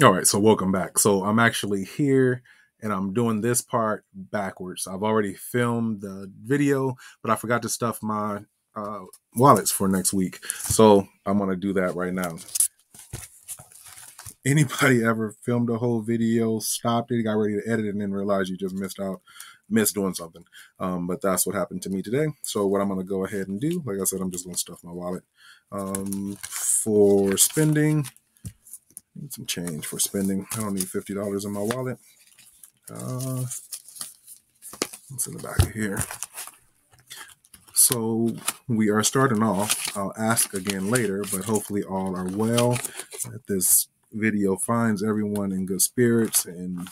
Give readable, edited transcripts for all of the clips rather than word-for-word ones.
All right, so welcome back. So I'm actually here and I'm doing this part backwards. I've already filmed the video, but I forgot to stuff my wallets for next week. So I'm going to do that right now. Anybody ever filmed a whole video, stopped it, got ready to edit it, and then realized you just missed doing something? But that's what happened to me today. So what I'm going to go ahead and do, like I said, I'm just going to stuff my wallet for spending. Need some change for spending. I don't need $50 in my wallet. It's in the back of here. So we are starting off. I'll ask again later, but hopefully all are well. That this video finds everyone in good spirits and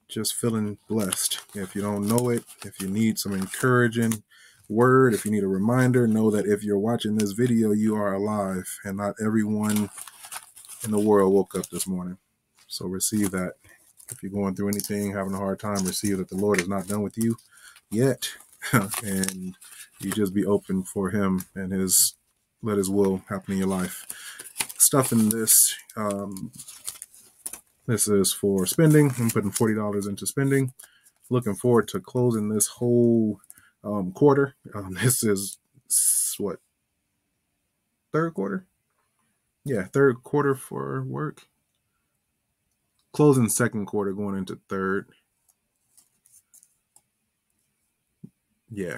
just feeling blessed. If you don't know it, if you need some encouraging word, if you need a reminder, know that if you're watching this video, you are alive, and not everyone in the world woke up this morning. So receive that. If you're going through anything, having a hard time, receive that the Lord is not done with you yet. And you just be open for him and let his will happen in your life. Stuff in this, this is for spending. I'm putting $40 into spending. Looking forward to closing this whole quarter. This is what, third quarter? Yeah, third quarter for work. Closing second quarter, going into third. Yeah,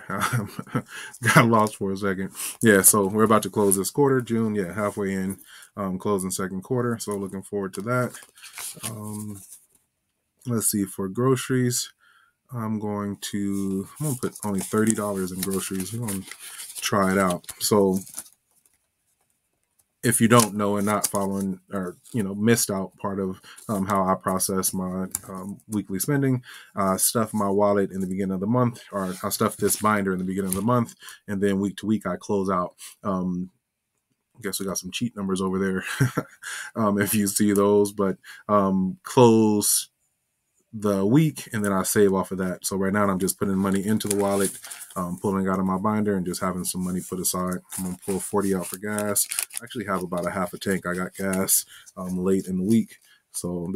got lost for a second. Yeah, so we're about to close this quarter, June. Yeah, halfway in, closing second quarter. So looking forward to that. Let's see, for groceries, I'm gonna put only $30 in groceries. We're gonna try it out. So if you don't know and not following, or missed out part of how I process my weekly spending, I stuff my wallet in the beginning of the month, or I stuff this binder in the beginning of the month, and then week to week I close out. I guess we got some cheat numbers over there if you see those, but close the week and then I save off of that. So right now I'm just putting money into the wallet, pulling out of my binder and just having some money put aside. I'm gonna pull 40 out for gas. I actually have about a half a tank. I got gas late in the week, so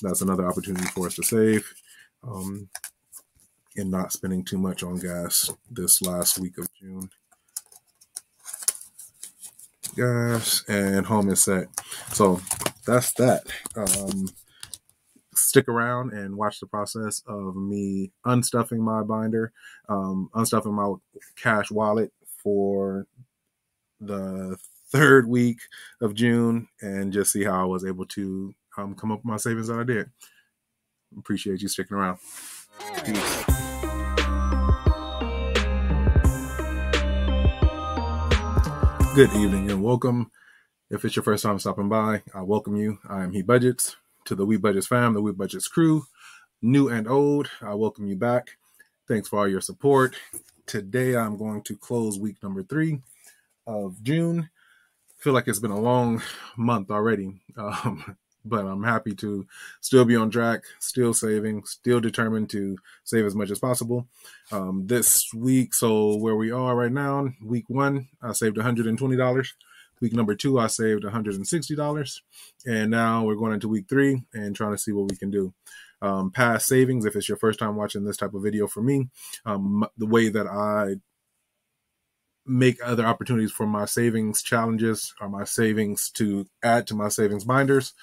that's another opportunity for us to save and not spending too much on gas this last week of June. Gas and home is set. So that's that. Stick around and watch the process of me unstuffing my binder, unstuffing my cash wallet for the third week of June, and just see how I was able to come up with my savings that I did. Appreciate you sticking around. Peace. Good evening and welcome. If it's your first time stopping by, I welcome you. I am He Budgets. To the We Budgets fam, the We Budgets crew, new and old, I welcome you back. Thanks for all your support. Today I'm going to close week number 3 of June. Feel like it's been a long month already, but I'm happy to still be on track, still saving, still determined to save as much as possible. This week, so where we are right now, week 1, I saved $120. Week number 2, I saved $160. And now we're going into week 3 and trying to see what we can do. Past savings, if it's your first time watching this type of video for me, the way that I make other opportunities for my savings challenges or my savings to add to my savings binders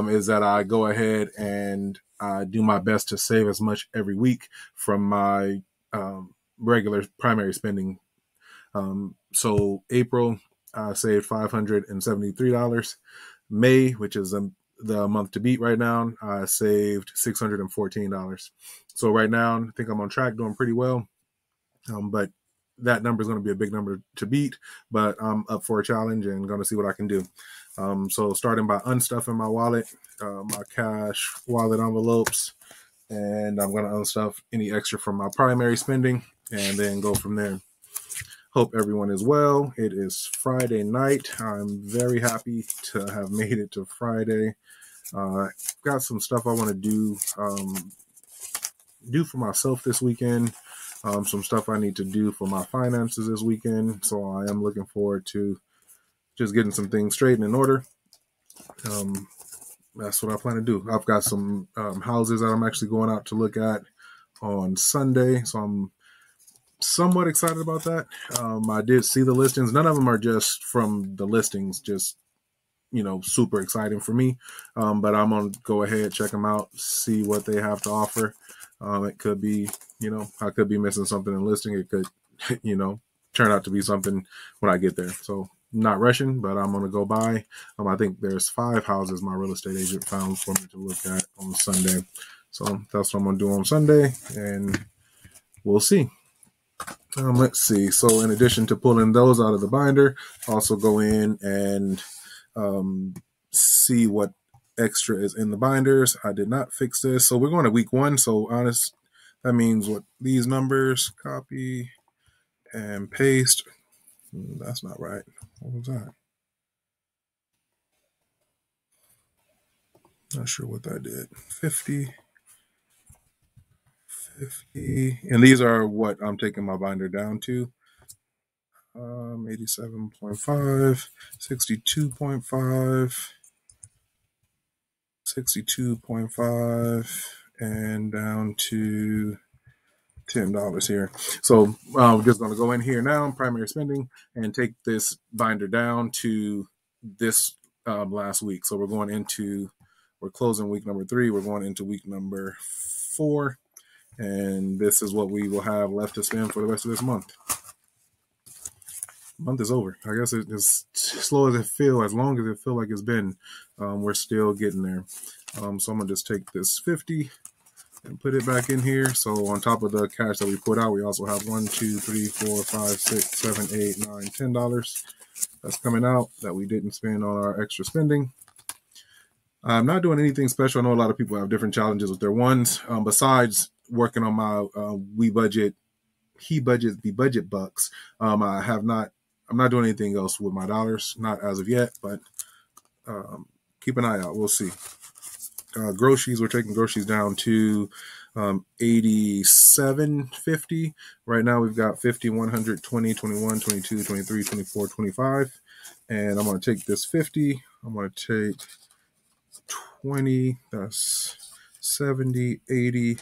is that I go ahead and I do my best to save as much every week from my regular primary spending. So April, I saved $573. May, which is the month to beat right now, I saved $614. So right now, I think I'm on track, doing pretty well. But that number is going to be a big number to beat, but I'm up for a challenge and going to see what I can do. So starting by unstuffing my wallet, my cash wallet envelopes, and I'm going to unstuff any extra from my primary spending and then go from there. Hope everyone is well. It is Friday night. I'm very happy to have made it to Friday. Got some stuff I want to do for myself this weekend. Some stuff I need to do for my finances this weekend. So I am looking forward to just getting some things straight and in order. that's what I plan to do. I've got some houses that I'm actually going out to look at on Sunday, so I'm somewhat excited about that. I did see the listings. None of them are just from the listings, just super exciting for me. But I'm gonna go ahead, check them out, see what they have to offer. It could be, I could be missing something in listing. It could, turn out to be something when I get there. So not rushing, but I'm gonna go by. I think there's 5 houses my real estate agent found for me to look at on Sunday. So that's what I'm gonna do on Sunday, and we'll see. Let's see. So in addition to pulling those out of the binder, also go in and see what extra is in the binders. I did not fix this. So we're going to week 1. So that means what these numbers, copy and paste. That's not right. What was that? Not sure what that did. 50. And these are what I'm taking my binder down to. 87.5, 62.5, 62.5, and down to $10 here. So we're just going to go in here now, primary spending, and take this binder down to this last week. So we're closing week number 3. We're going into week number 4. And this is what we will have left to spend for the rest of this month. Month is over. I guess it's as slow as as long as it feels like it's been, we're still getting there. So I'm gonna just take this 50 and put it back in here. So on top of the cash that we put out, we also have $1, 2, 3, 4, 5, 6, 7, 8, 9, $10 that's coming out that we didn't spend on our extra spending. I'm not doing anything special. I know a lot of people have different challenges with their ones. Besides working on my he budget the budget bucks, I'm not doing anything else with my dollars, not as of yet, but keep an eye out. We'll see. Groceries, we're taking groceries down to $87.50. Right now we've got 50, 100, 20, 21, 22, 23, 24, 25. And I'm going to take this 50. I'm going to take 20. That's 70, 80,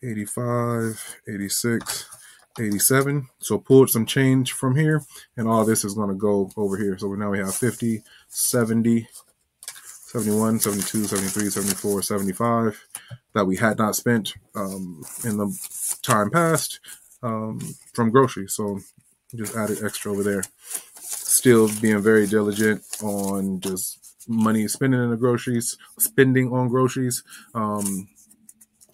85, 86, 87. So pulled some change from here, and all this is going to go over here. So now we have 50, 70, 71, 72, 73, 74, 75 that we had not spent in the time past from groceries. So just added extra over there. Still being very diligent on just money spending on groceries,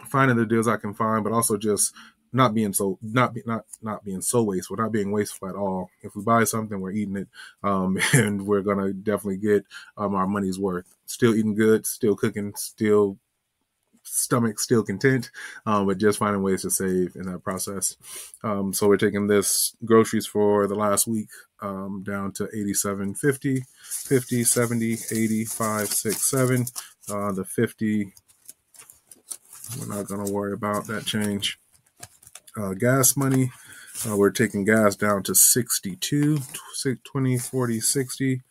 finding the deals I can find, but also just not being so wasteful, not being wasteful at all. If we buy something, we're eating it, and we're gonna definitely get our money's worth. Still eating good, still cooking, still stomach still content, but just finding ways to save in that process. So we're taking this groceries for the last week down to $87.50, 50, 70, 80, 5, 6, 7. The 50, we're not going to worry about that change. Gas money, we're taking gas down to 62, 20, 40, 60.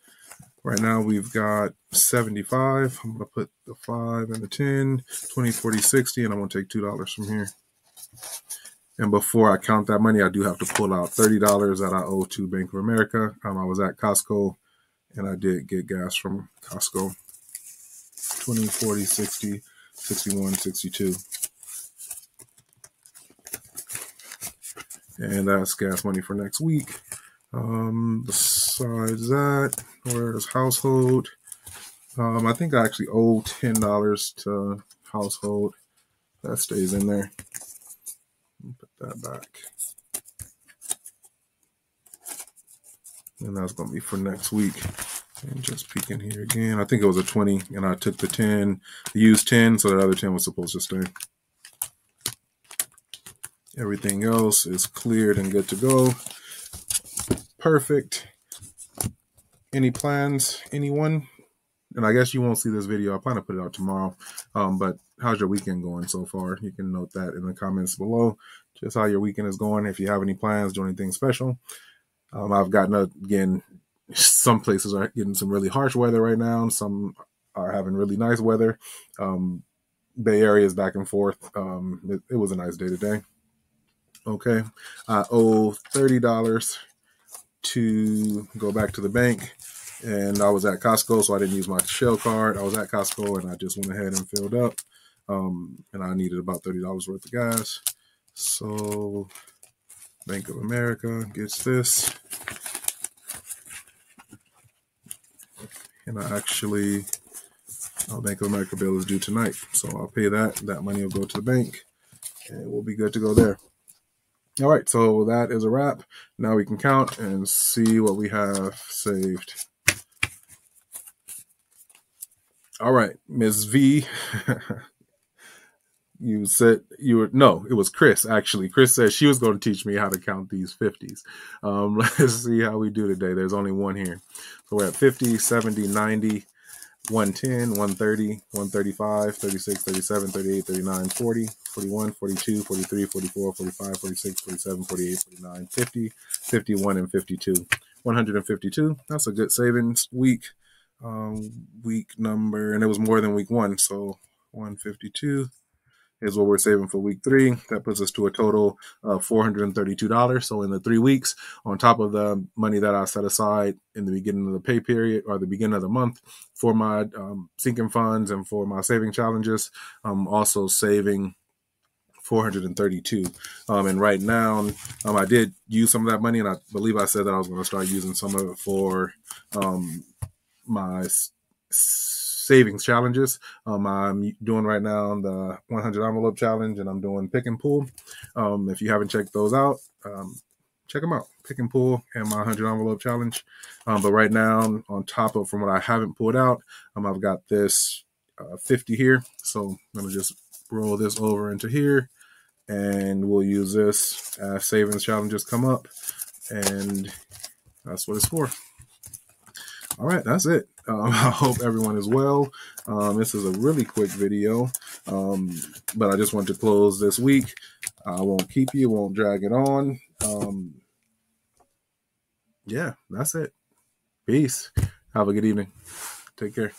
Right now we've got 75. I'm going to put the 5 and the 10, 20, 40, 60, and I'm going to take $2 from here. And before I count that money, I do have to pull out $30 that I owe to Bank of America. I was at Costco, and I did get gas from Costco. 20, 40, 60, 61, 62. And that's gas money for next week. Besides that, where's household? I think I actually owe $10 to household. That stays in there. Put that back. And that's going to be for next week. And just peeking here again. I think it was a 20, and I took the 10, the used 10, so that other 10 was supposed to stay. Everything else is cleared and good to go. Perfect. Any plans, anyone? And I guess you won't see this video. I plan to put it out tomorrow. But how's your weekend going so far? You can note that in the comments below. Just how your weekend is going. If you have any plans, do anything special. I've gotten, again, some places are getting some really harsh weather right now. Some are having really nice weather. Bay Area is back and forth. It was a nice day today. Okay, I owe $30 to go back to the bank, and I was at Costco, so I didn't use my Shell card. I was at Costco, and I just went ahead and filled up, and I needed about $30 worth of gas. So Bank of America gets this, and Bank of America bill is due tonight, so I'll pay that. That money will go to the bank, and we'll be good to go there. All right, so that is a wrap. Now we can count and see what we have saved. All right, Ms. V, you said no, it was Chris, actually. Chris said she was going to teach me how to count these 50s. Let's see how we do today. There's only one here. So we're at 50, 70, 90, 110, 130, 135, 36, 37, 38, 39, 40, 41, 42, 43, 44, 45, 46, 47, 48, 49, 50, 51, and 52. 152. That's a good savings week. Week number, and it was more than week one. So 152 is what we're saving for week 3. That puts us to a total of $432. So in the 3 weeks, on top of the money that I set aside in the beginning of the pay period or the beginning of the month for my sinking funds and for my saving challenges, I'm also saving $432. And right now, I did use some of that money, and I believe I said that I was going to start using some of it for my savings challenges. I'm doing right now the 100 envelope challenge, and I'm doing pick and pull. If you haven't checked those out, check them out. Pick and pull and my 100 envelope challenge. But right now, on top of from what I haven't pulled out, I've got this 50 here. So I'm going to just roll this over into here, and we'll use this as savings challenges come up, and that's what it's for. All right, that's it. I hope everyone is well. This is a really quick video, but I just want to close this week. I won't keep you, won't drag it on. Yeah, that's it. Peace. Have a good evening. Take care.